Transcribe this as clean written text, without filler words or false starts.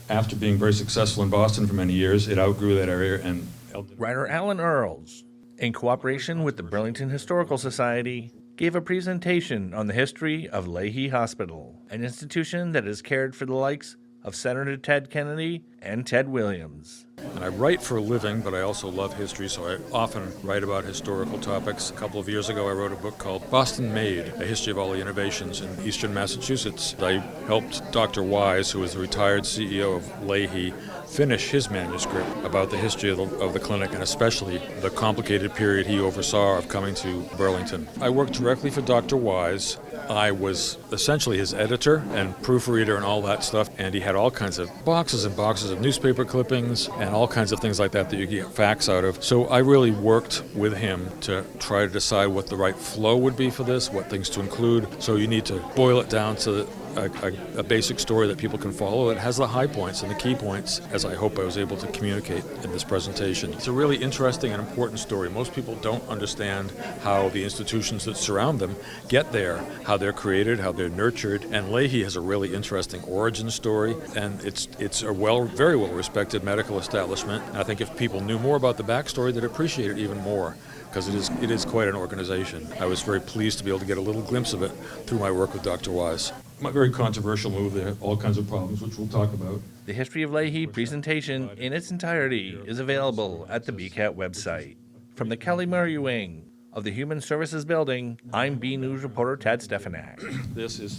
After being very successful in Boston for many years, it outgrew that area and... Writer Alan Earls, in cooperation with the Burlington Historical Society, gave a presentation on the history of Lahey Hospital, an institution that has cared for the likes of Senator Ted Kennedy and Ted Williams. And I write for a living, but I also love history, so I often write about historical topics. A couple of years ago, I wrote a book called Boston Made, a history of all the innovations in eastern Massachusetts. I helped Dr. Wise, who was the retired CEO of Lahey, finish his manuscript about the history of the clinic, and especially the complicated period he oversaw of coming to Burlington. I worked directly for Dr. Wise. I was essentially his editor and proofreader and all that stuff, and he had all kinds of boxes and boxes of newspaper clippings and all kinds of things like that that you get facts out of. So I really worked with him to try to decide what the right flow would be for this, what things to include. So you need to boil it down to a basic story that people can follow. It has the high points and the key points, as I hope I was able to communicate in this presentation. It's a really interesting and important story. Most people don't understand how the institutions that surround them get there, how they're created, how they're nurtured, and Lahey has a really interesting origin story, and it's a very well respected medical establishment. And I think if people knew more about the backstory, they'd appreciate it even more, because it is quite an organization. I was very pleased to be able to get a little glimpse of it through my work with Dr. Wise. A very controversial move. There are all kinds of problems, which we'll talk about. The History of Lahey presentation in its entirety is available at the BCAT website. From the Kelly Murray Wing of the Human Services Building, I'm BNEWS reporter Tad Stefanak. This is